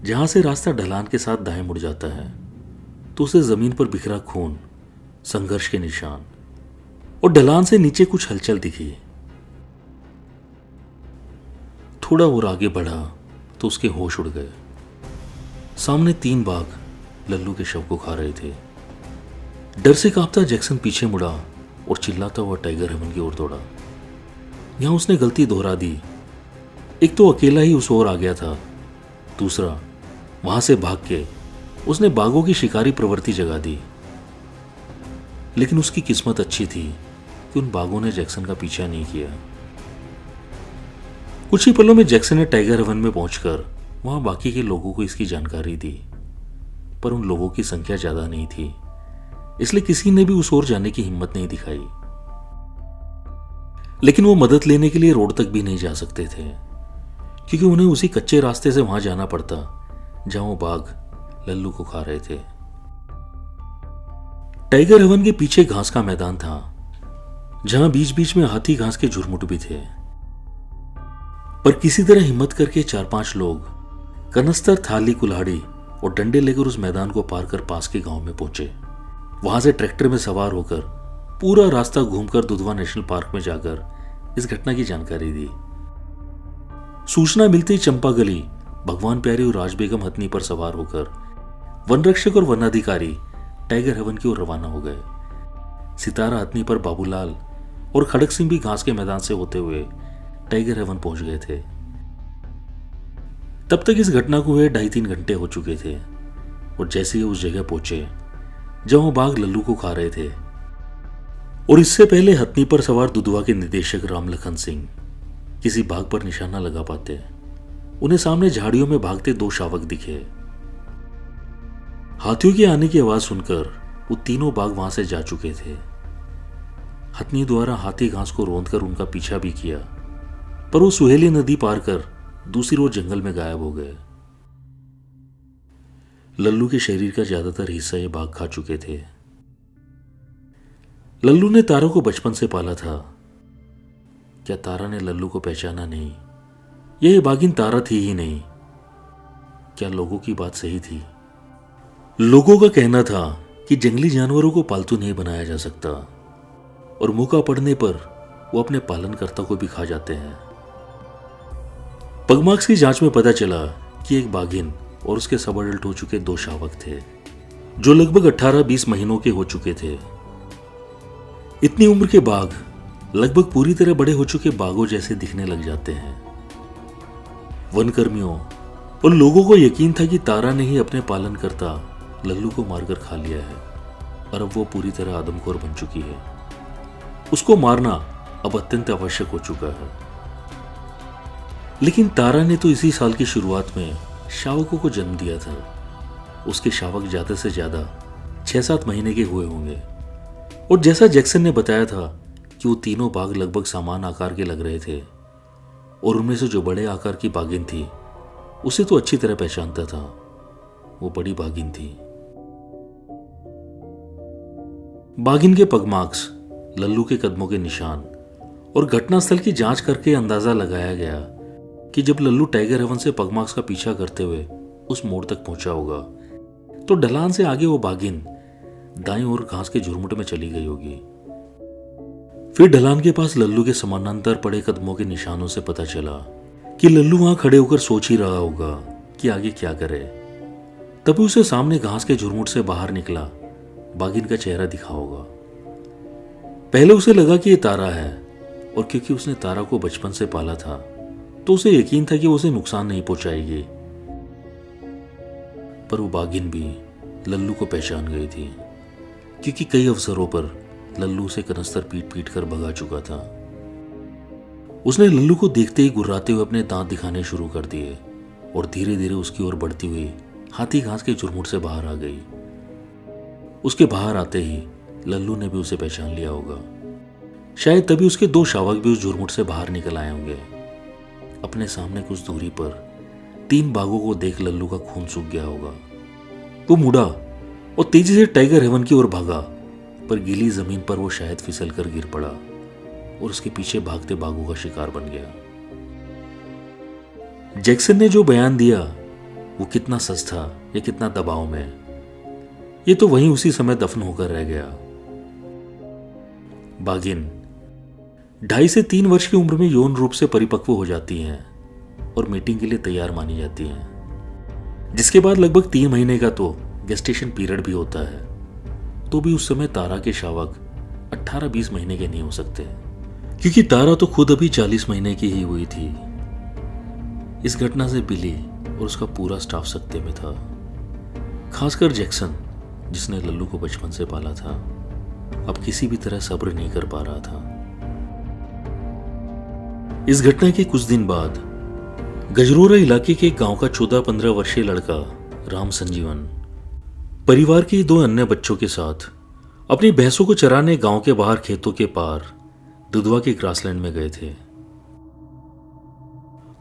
A: जहां से रास्ता ढलान के साथ दाएं मुड़ जाता है, तो उसे जमीन पर बिखरा खून, संघर्ष के निशान और ढलान से नीचे कुछ हलचल दिखी। थोड़ा और आगे बढ़ा तो उसके होश उड़ गए। सामने 3 बाघ लल्लू के शव को खा रहे थे। डर से कांपता जैक्सन पीछे मुड़ा और चिल्लाता हुआ टाइगर हेवन की ओर दौड़ा। यहां उसने गलती दोहरा दी। एक तो अकेला ही उस ओर आ गया था, दूसरा वहां से भाग के उसने बाघों की शिकारी प्रवृत्ति जगा दी। लेकिन उसकी किस्मत अच्छी थी कि उन बाघों ने जैक्सन का पीछा नहीं किया। कुछ ही पलों में जैक्सन ने टाइगर हेवन में पहुंचकर वहां बाकी के लोगों को इसकी जानकारी दी, पर उन लोगों की संख्या ज्यादा नहीं थी, इसलिए किसी ने भी उस ओर जाने की हिम्मत नहीं दिखाई। लेकिन वो मदद लेने के लिए रोड तक भी नहीं जा सकते थे, क्योंकि उन्हें उसी कच्चे रास्ते से वहां जाना पड़ता जहां वो बाघ लल्लू को खा रहे थे। टाइगर हेवन के पीछे घास का मैदान था, जहां बीच बीच में हाथी घास के झुरमुट भी थे। पर किसी तरह हिम्मत करके 4-5 लोग कनस्तर, थाली, कुल्हाड़ी और डंडे लेकर उस मैदान को पार कर पास के गांव में पहुंचे। वहां से ट्रैक्टर में सवार होकर पूरा रास्ता घूमकर दुधवा नेशनल पार्क में जाकर इस घटना की जानकारी दी। सूचना मिलते ही चंपा गली, भगवान प्यारी और राज बेगम हथनी पर सवार होकर वन रक्षक और वन अधिकारी टाइगर हेवन की ओर रवाना हो गए। सितारा हथनी पर बाबूलाल और खड़क सिंह भी घास के मैदान से होते हुए टाइगर हेवन पहुंच गए थे। तब तक इस घटना को हुए 2.5-3 घंटे हो चुके थे और जैसे ही उस जगह पहुंचे जहां वो बाघ लल्लू को खा रहे थे, और इससे पहले हथनी पर सवार दुधवा के निदेशक रामलखन सिंह किसी बाघ पर निशाना लगा पाते, उन्हें सामने झाड़ियों में भागते 2 शावक दिखे। हाथियों के आने की आवाज सुनकर वो तीनों बाघ वहां से जा चुके थे। हथनी द्वारा हाथी घास को रौंदकर उनका पीछा भी किया, पर वो सुहेली नदी पार कर दूसरी ओर जंगल में गायब हो गए। लल्लू के शरीर का ज्यादातर हिस्सा ये बाघ खा चुके थे। लल्लू ने तारा को बचपन से पाला था। क्या तारा ने लल्लू को पहचाना नहीं? ये बाघिन तारा थी ही नहीं? क्या लोगों की बात सही थी? लोगों का कहना था कि जंगली जानवरों को पालतू नहीं बनाया जा सकता और मौका पड़ने पर वो अपने पालनकर्ता को भी खा जाते हैं। पगमार्क्स की जांच में पता चला कि एक बाघिन और उसके सब अडल्ट हो चुके 2 शावक थे, जो लगभग 18-20 महीनों के हो चुके थे। इतनी उम्र के बाघ लगभग पूरी तरह बड़े हो चुके बाघों जैसे दिखने लग जाते हैं। वनकर्मियों और लोगों को यकीन था कि तारा ने ही अपने पालनकर्ता लल्लू को मारकर खा लिया है और अब वो पूरी तरह आदमखोर बन चुकी है। उसको मारना अब अत्यंत आवश्यक हो चुका है। लेकिन तारा ने तो इसी साल की शुरुआत में शावकों को जन्म दिया था। उसके शावक ज्यादा से ज्यादा 6-7 महीने के हुए होंगे, और जैसा जैक्सन ने बताया था कि वो तीनों बाघ लगभग समान आकार के लग रहे थे, और उनमें से जो बड़े आकार की बाघिन थी उसे तो अच्छी तरह पहचानता था। वो बड़ी बाघिन थी। बाघिन के पगमार्क्स, लल्लू के कदमों के निशान और घटनास्थल की जांच करके अंदाजा लगाया गया कि जब लल्लू टाइगर हेवन से पगमार्क्स का पीछा करते हुए उस मोड़ तक पहुंचा होगा तो ढलान से आगे वो बाघिन दाईं ओर घास के झुरमुट में चली गई होगी। फिर ढलान के पास लल्लू के समानांतर पड़े कदमों के निशानों से पता चला कि लल्लू वहां खड़े होकर सोच ही रहा होगा कि आगे क्या करे। तभी उसे सामने घास के झुरमुट से बाहर निकला बाघिन का चेहरा दिखा होगा। पहले उसे लगा कि ये तारा है, और क्योंकि उसने तारा को बचपन से पाला था तो उसे यकीन था कि वो उसे नुकसान नहीं पहुंचाएगी। पर वो बाघिन भी लल्लू को पहचान गई थी, क्योंकि कई अवसरों पर लल्लू उसे कनस्तर पीट पीट कर भगा चुका था। उसने लल्लू को देखते ही गुर्राते हुए अपने दांत दिखाने शुरू कर दिए और धीरे धीरे उसकी ओर बढ़ती हुई हाथी घास के झुरमुट से बाहर आ गई। उसके बाहर आते ही लल्लू ने भी उसे पहचान लिया होगा। शायद तभी उसके 2 शावक भी उस झुरमुट से बाहर निकल आए होंगे। अपने सामने कुछ दूरी पर 3 बाघों को देख लल्लू का खून सूख गया होगा। वो मुड़ा और तेजी से टाइगर हेवन की ओर भागा, पर गीली जमीन पर वो शायद फिसल कर गिर पड़ा और उसके पीछे भागते बाघों का शिकार बन गया। जैक्सन ने जो बयान दिया वो कितना सच था या कितना दबाव में, ये तो वहीं उसी समय दफन होकर रह गया। बाघिन 2.5 से 3 वर्ष की उम्र में यौन रूप से परिपक्व हो जाती हैं और मीटिंग के लिए तैयार मानी जाती हैं, जिसके बाद लगभग 3 महीने का तो गेस्टेशन पीरियड भी होता है। तो भी उस समय तारा के शावक 18-20 महीने के नहीं हो सकते, क्योंकि तारा तो खुद अभी 40 महीने की ही हुई थी। इस घटना से बिली और उसका पूरा स्टाफ सकते में था, खासकर जैक्सन जिसने लल्लू को बचपन से पाला था, अब किसी भी तरह सब्र नहीं कर पा रहा था। इस घटना के कुछ दिन बाद गजरोरा इलाके के गांव का 14-15 वर्षीय लड़का राम संजीवन परिवार के 2 अन्य बच्चों के साथ अपनी भैंसों को चराने गांव के बाहर खेतों के पार दुधवा के ग्रासलैंड में गए थे।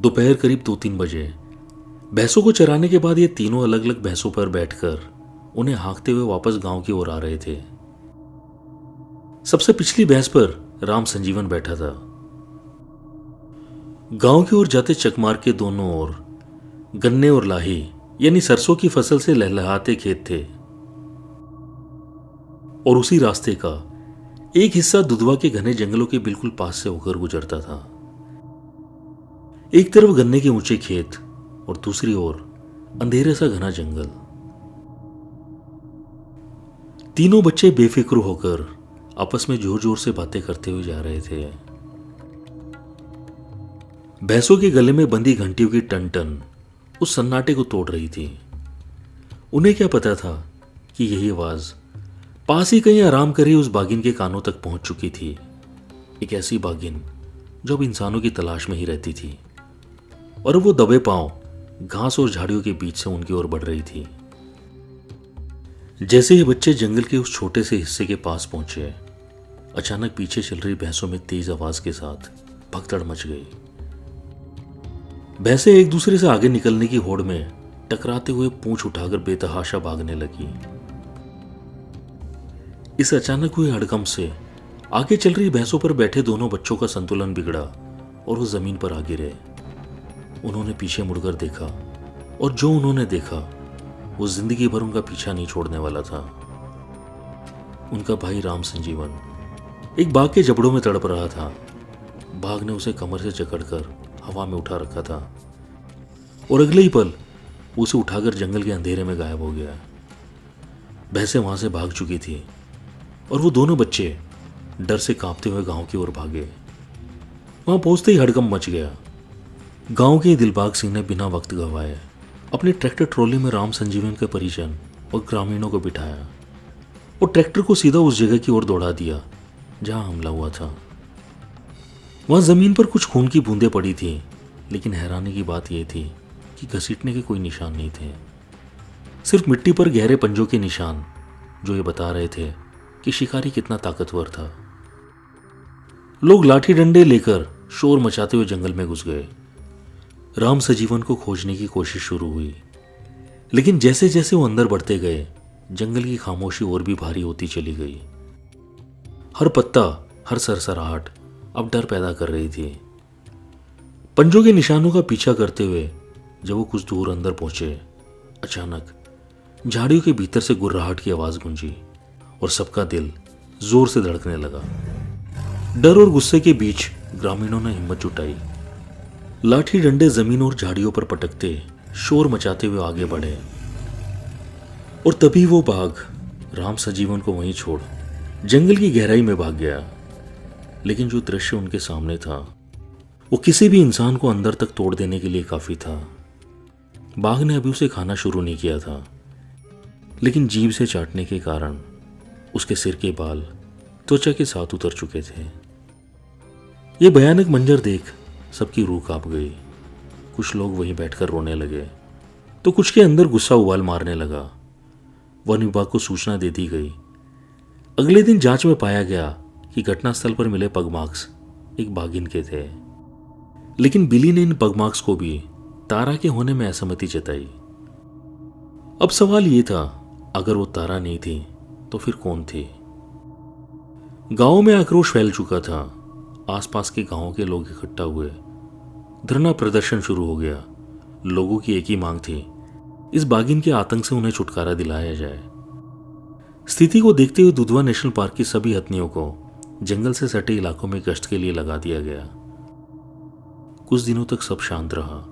A: दोपहर करीब 2-3 बजे भैंसों को चराने के बाद ये तीनों अलग अलग भैंसों पर बैठकर उन्हें हाँकते हुए वापस गांव की ओर आ रहे थे। सबसे पिछली भैंस पर राम संजीवन बैठा था। गांव की ओर जाते चकमार के दोनों ओर गन्ने और लाही यानी सरसों की फसल से लहलहाते खेत थे और उसी रास्ते का एक हिस्सा दुधवा के घने जंगलों के बिल्कुल पास से होकर गुजरता था। एक तरफ गन्ने के ऊंचे खेत और दूसरी ओर अंधेरे सा घना जंगल। तीनों बच्चे बेफिक्र होकर आपस में जोर जोर से बातें करते हुए जा रहे थे। भैंसों के गले में बंधी घंटियों की टन टन उस सन्नाटे को तोड़ रही थी। उन्हें क्या पता था कि यही आवाज पास ही कहीं आराम कर रही उस बागिन के कानों तक पहुंच चुकी थी। एक ऐसी बागिन जो अब इंसानों की तलाश में ही रहती थी और वो दबे पांव घास और झाड़ियों के बीच से उनकी ओर बढ़ रही थी। जैसे ही बच्चे जंगल के उस छोटे से हिस्से के पास पहुंचे, अचानक पीछे चल रही भैंसों में तेज आवाज के साथ भगदड़ मच गई। भैंसें एक दूसरे से आगे निकलने की होड़ में टकराते हुए पूंछ उठाकर बेतहाशा भागने लगी। इस अचानक हुए हड़कंप से आगे चल रही भैंसों पर बैठे दोनों बच्चों का संतुलन बिगड़ा और वो जमीन पर आ गिरे। उन्होंने पीछे मुड़कर देखा और जो उन्होंने देखा वो जिंदगी भर उनका पीछा नहीं छोड़ने वाला था। उनका भाई राम संजीवन एक बाघ के जबड़ों में तड़प रहा था। बाघ ने उसे कमर से जकड़कर हवा में उठा रखा था और अगले ही पल उसे उठाकर जंगल के अंधेरे में गायब हो गया। भैंसें वहां से भाग चुकी थी और वो दोनों बच्चे डर से कांपते हुए गांव की ओर भागे। वहां पहुंचते ही हड़कंप मच गया। गांव के दिलबाग सिंह ने बिना वक्त गंवाए अपने ट्रैक्टर ट्रॉली में राम संजीवन के परिजन और ग्रामीणों को बिठाया और ट्रैक्टर को सीधा उस जगह की ओर दौड़ा दिया जहां हमला हुआ था। वहां जमीन पर कुछ खून की बूंदें पड़ी थी, लेकिन हैरानी की बात यह थी कि घसीटने के कोई निशान नहीं थे। सिर्फ मिट्टी पर गहरे पंजों के निशान जो ये बता रहे थे कि शिकारी कितना ताकतवर था। लोग लाठी डंडे लेकर शोर मचाते हुए जंगल में घुस गए। राम संजीवन को खोजने की कोशिश शुरू हुई, लेकिन जैसे जैसे वो अंदर बढ़ते गए जंगल की खामोशी और भी भारी होती चली गई। हर पत्ता, हर सरसराहट अब डर पैदा कर रही थी। पंजों के निशानों का पीछा करते हुए जब वो कुछ दूर अंदर पहुंचे, अचानक झाड़ियों के भीतर से गुर्राहट की आवाज गूंजी और सबका दिल जोर से धड़कने लगा। डर और गुस्से के बीच ग्रामीणों ने हिम्मत जुटाई। लाठी डंडे जमीन और झाड़ियों पर पटकते शोर मचाते हुए आगे बढ़े और तभी वो बाघ राम संजीवन को वहीं छोड़ जंगल की गहराई में भाग गया। लेकिन जो दृश्य उनके सामने था वो किसी भी इंसान को अंदर तक तोड़ देने के लिए काफी था। बाघ ने अभी उसे खाना शुरू नहीं किया था, लेकिन जीभ से चाटने के कारण उसके सिर के बाल त्वचा के साथ उतर चुके थे। ये भयानक मंजर देख सबकी रूह कांप गई। कुछ लोग वहीं बैठकर रोने लगे तो कुछ के अंदर गुस्सा उबाल मारने लगा। वन विभाग को सूचना दे दी गई। अगले दिन जांच में पाया गया कि घटनास्थल पर मिले पग मार्क्स एक बाघिन के थे, लेकिन बिली ने इन पग मार्क्स को भी तारा के होने में असहमति जताई। अब सवाल ये था, अगर वो तारा नहीं थी तो फिर कौन थी? गांव में आक्रोश फैल चुका था। आसपास के गांवों के लोग इकट्ठा हुए। धरना प्रदर्शन शुरू हो गया। लोगों की एक ही मांग थी, इस बाघिन के आतंक से उन्हें छुटकारा दिलाया जाए। स्थिति को देखते हुए दुधवा नेशनल पार्क की सभी हथनियों को जंगल से सटे इलाकों में गश्त के लिए लगा दिया गया। कुछ दिनों तक सब शांत रहा।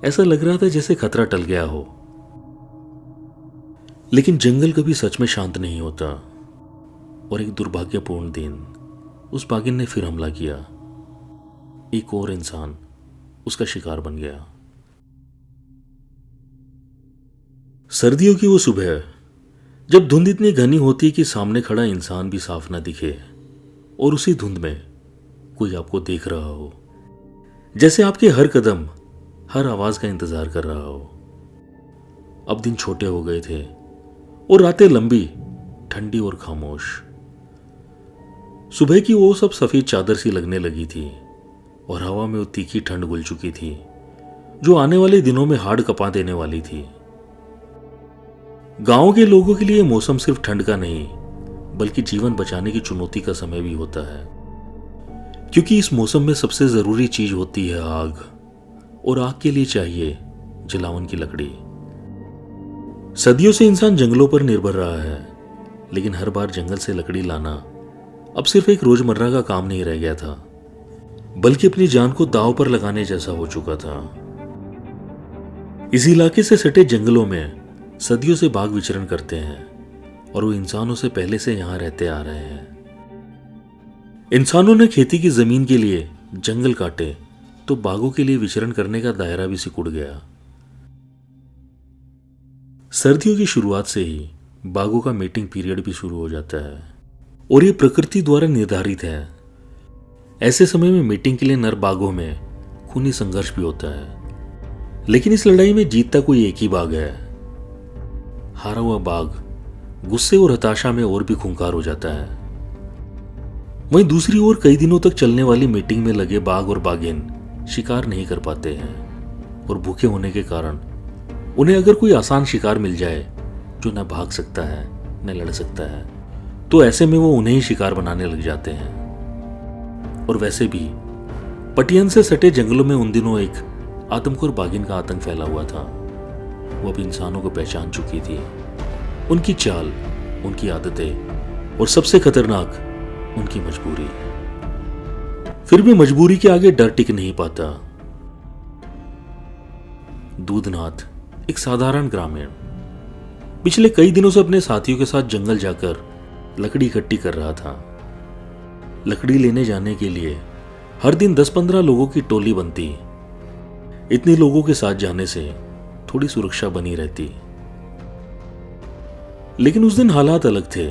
A: ऐसा लग रहा था जैसे खतरा टल गया हो। लेकिन जंगल कभी सच में शांत नहीं होता और एक दुर्भाग्यपूर्ण दिन उस बाघिन ने फिर हमला किया। एक और इंसान उसका शिकार बन गया। सर्दियों की वो सुबह, जब धुंध इतनी घनी होती कि सामने खड़ा इंसान भी साफ ना दिखे और उसी धुंध में कोई आपको देख रहा हो, जैसे आपके हर कदम, हर आवाज का इंतजार कर रहा हो। अब दिन छोटे हो गए थे और रातें लंबी ठंडी और खामोश। सुबह की वो सब सफेद चादर सी लगने लगी थी और हवा में वो तीखी ठंड घुल चुकी थी जो आने वाले दिनों में हाड़ कपा देने वाली थी। गांव के लोगों के लिए मौसम सिर्फ ठंड का नहीं बल्कि जीवन बचाने की चुनौती का समय भी होता है, क्योंकि इस मौसम में सबसे जरूरी चीज होती है आग, और आग के लिए चाहिए जलावन की लकड़ी। सदियों से इंसान जंगलों पर निर्भर रहा है, लेकिन हर बार जंगल से लकड़ी लाना अब सिर्फ एक रोजमर्रा का काम नहीं रह गया था, बल्कि अपनी जान को दांव पर लगाने जैसा हो चुका था। इस इलाके से सटे जंगलों में सदियों से बाघ विचरण करते हैं और वो इंसानों से पहले से यहां रहते आ रहे हैं। इंसानों ने खेती की जमीन के लिए जंगल काटे तो बाघों के लिए विचरण करने का दायरा भी सिकुड़ गया। सर्दियों की शुरुआत से ही बाघों का मेटिंग पीरियड भी शुरू हो जाता है और ये प्रकृति द्वारा निर्धारित है। ऐसे समय में मीटिंग के लिए नर बाघों में खूनी संघर्ष भी होता है, लेकिन इस लड़ाई में जीतता कोई एक ही बाघ है। हारा हुआ बाघ गुस्से और हताशा में और भी खूंखार हो जाता है। वहीं दूसरी ओर कई दिनों तक चलने वाली मीटिंग में लगे बाघ और बाघिन शिकार नहीं कर पाते हैं और भूखे होने के कारण उन्हें अगर कोई आसान शिकार मिल जाए जो न भाग सकता है न लड़ सकता है तो ऐसे में वो उन्हें ही शिकार बनाने लग जाते हैं। और वैसे भी पटियान से सटे जंगलों में उन दिनों एक आदमखोर बाघिन का आतंक फैला हुआ था। वो अब इंसानों को पहचान चुकी थी, उनकी चाल, उनकी आदतें और सबसे खतरनाक उनकी मजबूरी। फिर भी मजबूरी के आगे डर टिक नहीं पाता। दूधनाथ एक साधारण ग्रामीण पिछले कई दिनों से अपने साथियों के साथ जंगल जाकर लकड़ी इकट्ठी कर रहा था। लकड़ी लेने जाने के लिए हर दिन 10-15 लोगों की टोली बनती। इतने लोगों के साथ जाने से थोड़ी सुरक्षा बनी रहती, लेकिन उस दिन हालात अलग थे।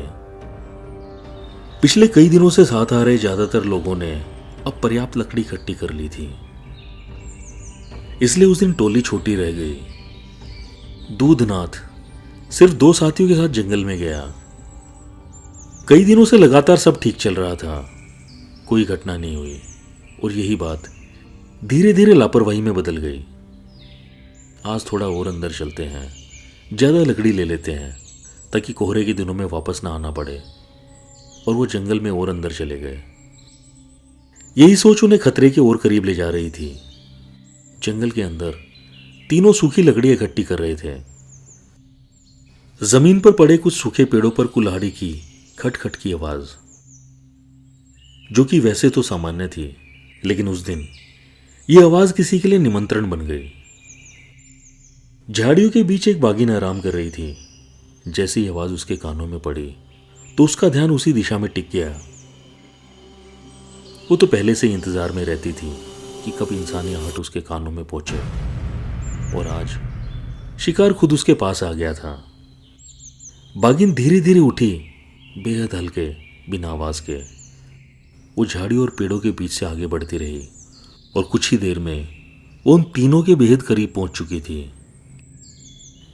A: पिछले कई दिनों से साथ आ रहे ज्यादातर लोगों ने अब पर्याप्त लकड़ी इकट्ठी कर ली थी, इसलिए उस दिन टोली छोटी रह गई। दूधनाथ सिर्फ 2 साथियों के साथ जंगल में गया। कई दिनों से लगातार सब ठीक चल रहा था, कोई घटना नहीं हुई और यही बात धीरे धीरे लापरवाही में बदल गई। आज थोड़ा और अंदर चलते हैं, ज्यादा लकड़ी ले लेते हैं ताकि कोहरे के दिनों में वापस ना आना पड़े। और वो जंगल में और अंदर चले गए। यही सोच उन्हें खतरे के और करीब ले जा रही थी। जंगल के अंदर तीनों सूखी लकड़ी इकट्ठी कर रहे थे। जमीन पर पड़े कुछ सूखे पेड़ों पर कुल्हाड़ी की खटखट की आवाज, जो कि वैसे तो सामान्य थी, लेकिन उस दिन ये आवाज किसी के लिए निमंत्रण बन गई। झाड़ियों के बीच एक बाघिन आराम कर रही थी। जैसी ही आवाज उसके कानों में पड़ी तो उसका ध्यान उसी दिशा में टिक गया। वो तो पहले से ही इंतजार में रहती थी कि कब इंसानी आहट उसके कानों में पहुंचे, और आज शिकार खुद उसके पास आ गया था। बाघिन धीरे धीरे उठी, बेहद हल्के, बिना आवाज के। वो झाड़ियों और पेड़ों के बीच से आगे बढ़ती रही और कुछ ही देर में वो उन तीनों के बेहद करीब पहुंच चुकी थी।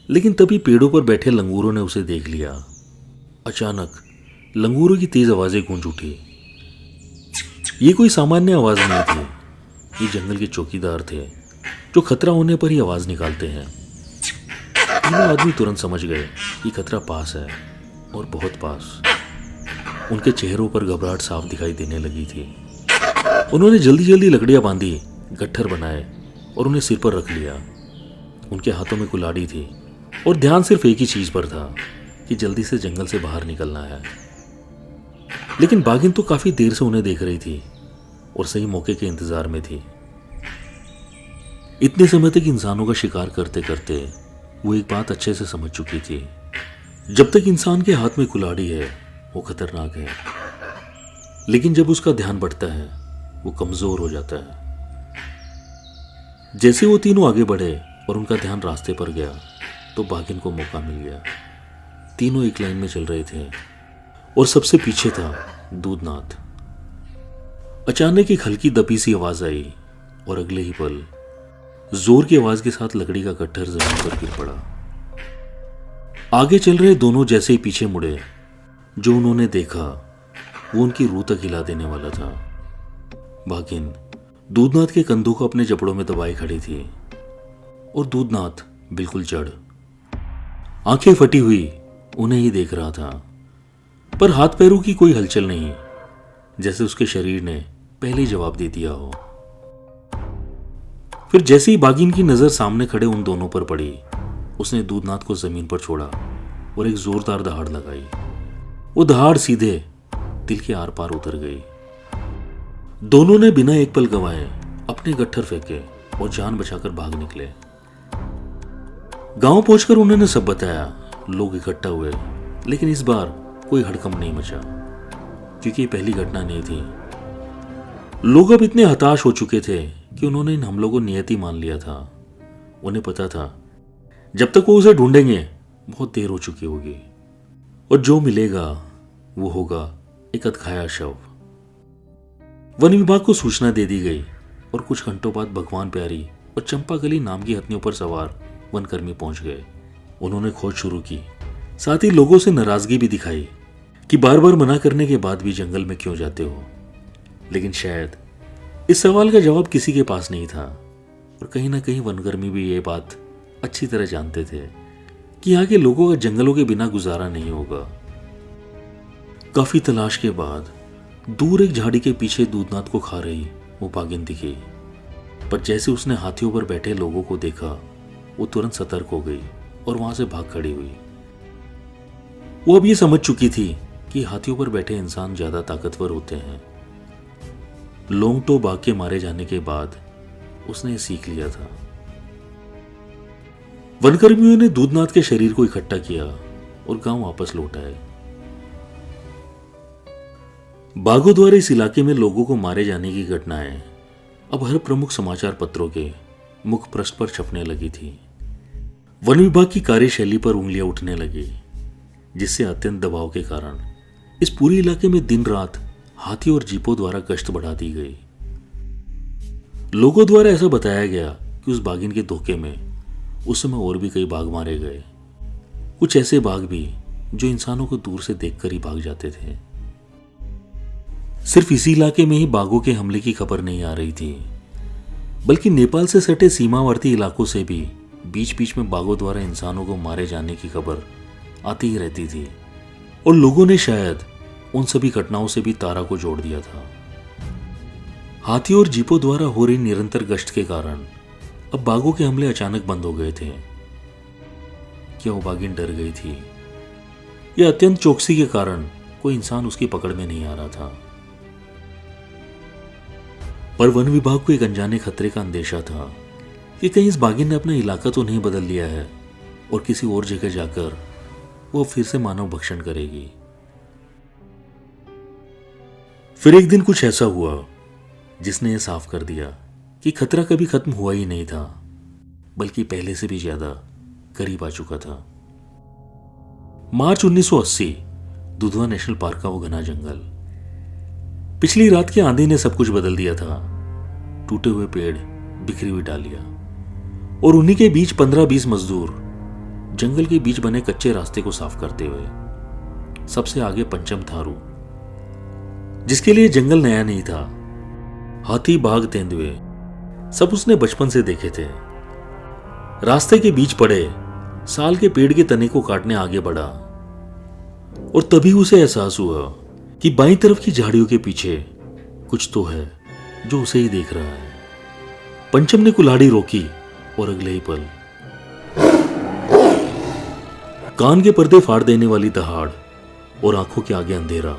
A: लेकिन तभी पेड़ों पर बैठे लंगूरों ने उसे देख लिया। अचानक लंगूरों की तेज आवाजें गूंज उठी। ये कोई सामान्य आवाज नहीं थी, ये जंगल के चौकीदार थे जो खतरा होने पर ही आवाज निकालते हैं। तीनों आदमी तुरंत समझ गए कि खतरा पास है और बहुत पास। उनके चेहरों पर घबराहट साफ दिखाई देने लगी थी। उन्होंने जल्दी जल्दी लकड़ियां बांधी, गट्ठर बनाए और उन्हें सिर पर रख लिया। उनके हाथों में कुल्हाड़ी थी और ध्यान सिर्फ एक ही चीज पर था कि जल्दी से जंगल से बाहर निकलना है। लेकिन बाघिन तो काफी देर से उन्हें देख रही थी और सही मौके के इंतजार में थी। इतने समय तक इंसानों का शिकार करते करते वो एक बात अच्छे से समझ चुकी थी, जब तक इंसान के हाथ में कुल्हाड़ी है वो खतरनाक है, लेकिन जब उसका ध्यान बढ़ता है वो कमजोर हो जाता है। जैसे वो तीनों आगे बढ़े और उनका ध्यान रास्ते पर गया तो बाघिन को मौका मिल गया। तीनों एक लाइन में चल रहे थे और सबसे पीछे था दूधनाथ। अचानक एक हल्की दबी सी आवाज आई और अगले ही पल जोर की आवाज के साथ लकड़ी का गट्ठर जमीन पर गिर पड़ा। आगे चल रहे दोनों जैसे ही पीछे मुड़े जो उन्होंने देखा वो उनकी रूह तक हिला देने वाला था। भागिन दूधनाथ के कंधों को अपने जबड़ों में दबाए खड़ी थी और दूधनाथ बिल्कुल जड़, आंखें फटी हुई उन्हें ही देख रहा था, पर हाथ पैरों की कोई हलचल नहीं, जैसे उसके शरीर ने पहले ही जवाब दे दिया हो। फिर जैसे ही बागिन की नजर सामने खड़े उन दोनों पर पड़ी, उसने दूधनाथ को जमीन पर छोड़ा और एक जोरदार दहाड़ लगाई। वो दहाड़ सीधे दिल के आर पार उतर गई। दोनों ने बिना एक पल गंवाए अपने गट्ठर फेंके और जान बचाकर भाग निकले। गांव पहुंचकर उन्होंने सब बताया। लोग इकट्ठा हुए, लेकिन इस बार कोई हड़कंप नहीं मचा, क्योंकि ये पहली घटना नहीं थी। लोग अब इतने हताश हो चुके थे कि उन्होंने इन हमलों को नियति मान लिया था। उन्हें पता था जब तक वो उसे ढूंढेंगे बहुत देर हो चुकी होगी, और जो मिलेगा वो होगा एक अधखाया शव। वन विभाग को सूचना दे दी गई और कुछ घंटों बाद भगवान प्यारी और चंपाकली नाम की हथिनियों पर सवार वनकर्मी पहुंच गए। उन्होंने खोज शुरू की, साथ ही लोगों से नाराजगी भी दिखाई कि बार बार मना करने के बाद भी जंगल में क्यों जाते हो। लेकिन शायद इस सवाल का जवाब किसी के पास नहीं था, और कहीं ना कहीं वनकर्मी भी ये बात अच्छी तरह जानते थे कि यहाँ के लोगों का जंगलों के बिना गुजारा नहीं होगा। काफी तलाश के बाद दूर एक झाड़ी के पीछे दूधनाथ को खा रही वो बागिन दिखी, पर जैसे उसने हाथियों पर बैठे लोगों को देखा वो तुरंत सतर्क हो गई और वहां से भाग खड़ी हुई। वो अब ये समझ चुकी थी कि हाथियों पर बैठे इंसान ज्यादा ताकतवर होते हैं। लोंगटो बाघ के मारे जाने के बाद उसने सीख लिया था। वनकर्मियों ने दूधनाथ के शरीर को इकट्ठा किया और गांव वापस लौट आए। बाघों द्वारा इस इलाके में लोगों को मारे जाने की घटनाएं अब हर प्रमुख समाचार पत्रों के मुख्य पृष्ठ पर छपने लगी थी। वन विभाग की कार्यशैली पर उंगलियां उठने लगी, जिससे अत्यंत दबाव के कारण इस पूरे इलाके में दिन रात हाथी और जीपों द्वारा गश्त बढ़ा दी गई। लोगों द्वारा ऐसा बताया गया कि उस बाघिन के धोखे में उस समय और भी कई बाघ मारे गए, कुछ ऐसे बाघ भी जो इंसानों को दूर से देखकर ही भाग जाते थे। सिर्फ इसी इलाके में ही बाघों के हमले की खबर नहीं आ रही थी, बल्कि नेपाल से सटे सीमावर्ती इलाकों से भी बीच बीच में बाघों द्वारा इंसानों को मारे जाने की खबर आती ही रहती थी, और लोगों ने शायद उन सभी घटनाओं से भी तारा को जोड़ दिया था। हाथी और जीपों द्वारा हो रही निरंतर गश्त के कारण अब बाघों के हमले अचानक बंद हो गए थे। क्या वो बाघिन डर गई थी, या अत्यंत चौकसी के कारण कोई इंसान उसकी पकड़ में नहीं आ रहा था? पर वन विभाग को एक अनजाने खतरे का अंदेशा था कि कहीं इस बाघिन ने अपना इलाका तो नहीं बदल लिया है और किसी और जगह जाकर वो फिर से मानव भक्षण करेगी। फिर एक दिन कुछ ऐसा हुआ जिसने यह साफ कर दिया कि खतरा कभी खत्म हुआ ही नहीं था, बल्कि पहले से भी ज्यादा करीब आ चुका था। मार्च 1980, दुधवा नेशनल पार्क का वो घना जंगल। पिछली रात की आंधी ने सब कुछ बदल दिया था। टूटे हुए पेड़, बिखरी हुई डालियां, और उन्हीं के बीच 15-20 मजदूर जंगल के बीच बने कच्चे रास्ते को साफ करते हुए। सबसे आगे पंचम थारू, जिसके लिए जंगल नया नहीं था। हाथी, बाघ, तेंदुए सब उसने बचपन से देखे थे। रास्ते के बीच पड़े साल के पेड़ के तने को काटने आगे बढ़ा, और तभी उसे एहसास हुआ कि बाईं तरफ की झाड़ियों के पीछे कुछ तो है जो उसे ही देख रहा है। पंचम ने कुल्हाड़ी रोकी और अगले ही पल कान के पर्दे फाड़ देने वाली दहाड़ और आंखों के आगे अंधेरा।